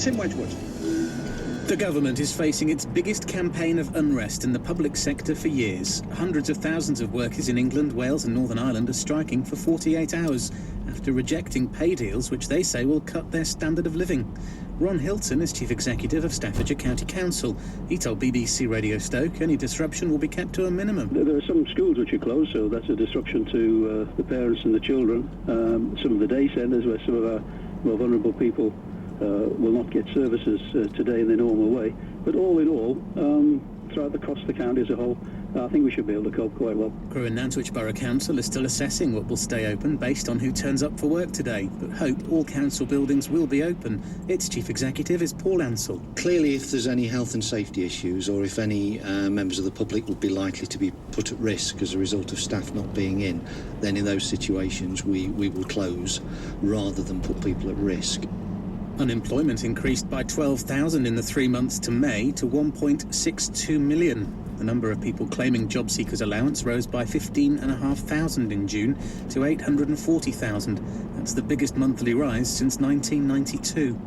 Tim Wedgwood. The government is facing its biggest campaign of unrest in the public sector for years. Hundreds of thousands of workers in England, Wales and Northern Ireland are striking for 48 hours after rejecting pay deals which they say will cut their standard of living. Ron Hilton is Chief Executive of Staffordshire County Council. He told BBC Radio Stoke any disruption will be kept to a minimum. There are some schools which are closed, so that's a disruption to the parents and the children. Some of the day centres where some of our more vulnerable people will not get services today in the normal way. But all in all, throughout across the county as a whole, I think we should be able to cope quite well. Crewe and Nantwich Borough Council is still assessing what will stay open based on who turns up for work today, but hope all council buildings will be open. Its Chief Executive is Paul Ansell. Clearly, if there's any health and safety issues or if any members of the public would be likely to be put at risk as a result of staff not being in, then in those situations we will close rather than put people at risk. Unemployment increased by 12,000 in the 3 months to May to 1.62 million. The number of people claiming job seekers allowance rose by 15,500 in June to 840,000. That's the biggest monthly rise since 1992.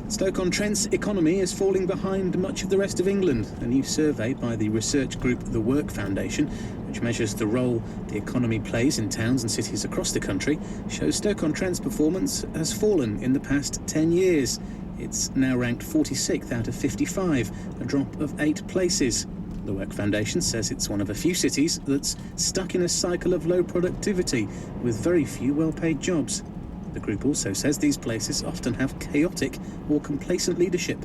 Stoke-on-Trent's economy is falling behind much of the rest of England. A new survey by the research group The Work Foundation, which measures the role the economy plays in towns and cities across the country, shows Stoke-on-Trent's performance has fallen in the past 10 years. It's now ranked 46th out of 55, a drop of 8 places. The Work Foundation says it's one of a few cities that's stuck in a cycle of low productivity with very few well-paid jobs. The group also says these places often have chaotic or complacent leadership.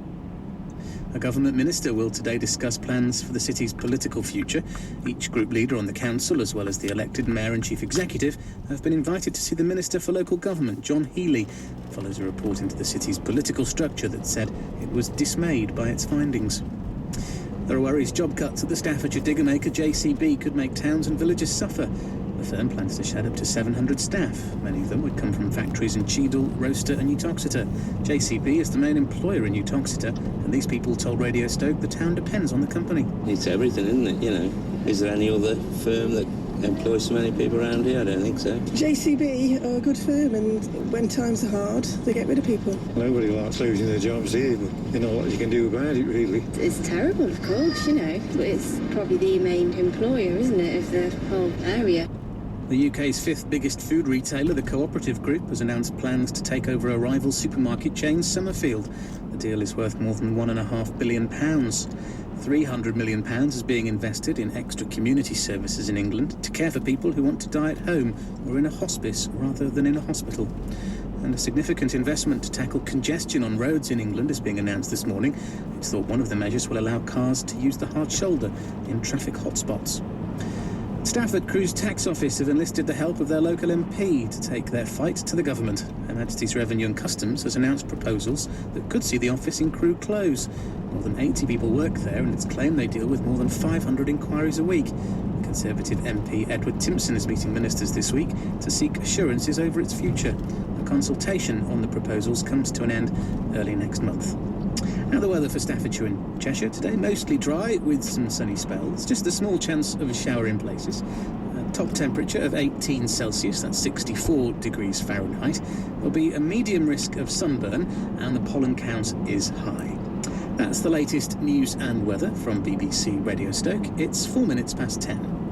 A government minister will today discuss plans for the city's political future. Each group leader on the council, as well as the elected mayor and chief executive, have been invited to see the Minister for Local Government, John Healey. It follows a report into the city's political structure that said it was dismayed by its findings. There are worries job cuts at the Staffordshire digger maker JCB could make towns and villages suffer. The firm plans to shed up to 700 staff. Many of them would come from factories in Cheadle, Roaster and Uttoxeter. JCB is the main employer in Uttoxeter, and these people told Radio Stoke the town depends on the company. It's everything, isn't it? You know, is there any other firm that employs so many people around here? I don't think so. JCB are a good firm, and when times are hard, they get rid of people. Nobody likes losing their jobs here, but you know what you can do about it, really. It's terrible, of course, you know, but it's probably the main employer, isn't it, of the whole area. The UK's fifth biggest food retailer, the Cooperative Group, has announced plans to take over a rival supermarket chain, Summerfield. The deal is worth more than £1.5 billion. £300 million is being invested in extra community services in England to care for people who want to die at home or in a hospice rather than in a hospital. And a significant investment to tackle congestion on roads in England is being announced this morning. It's thought one of the measures will allow cars to use the hard shoulder in traffic hotspots. Stafford Crew's tax office have enlisted the help of their local MP to take their fight to the government. Her Majesty's Revenue and Customs has announced proposals that could see the office in Crewe close. More than 80 people work there, and it's claimed they deal with more than 500 inquiries a week. Conservative MP Edward Timpson is meeting ministers this week to seek assurances over its future. A consultation on the proposals comes to an end early next month. Now the weather for Staffordshire and Cheshire today, mostly dry with some sunny spells, just a small chance of a shower in places. A top temperature of 18 Celsius, that's 64 degrees Fahrenheit. There'll be a medium risk of sunburn and the pollen count is high. That's the latest news and weather from BBC Radio Stoke. It's 4 minutes past 10.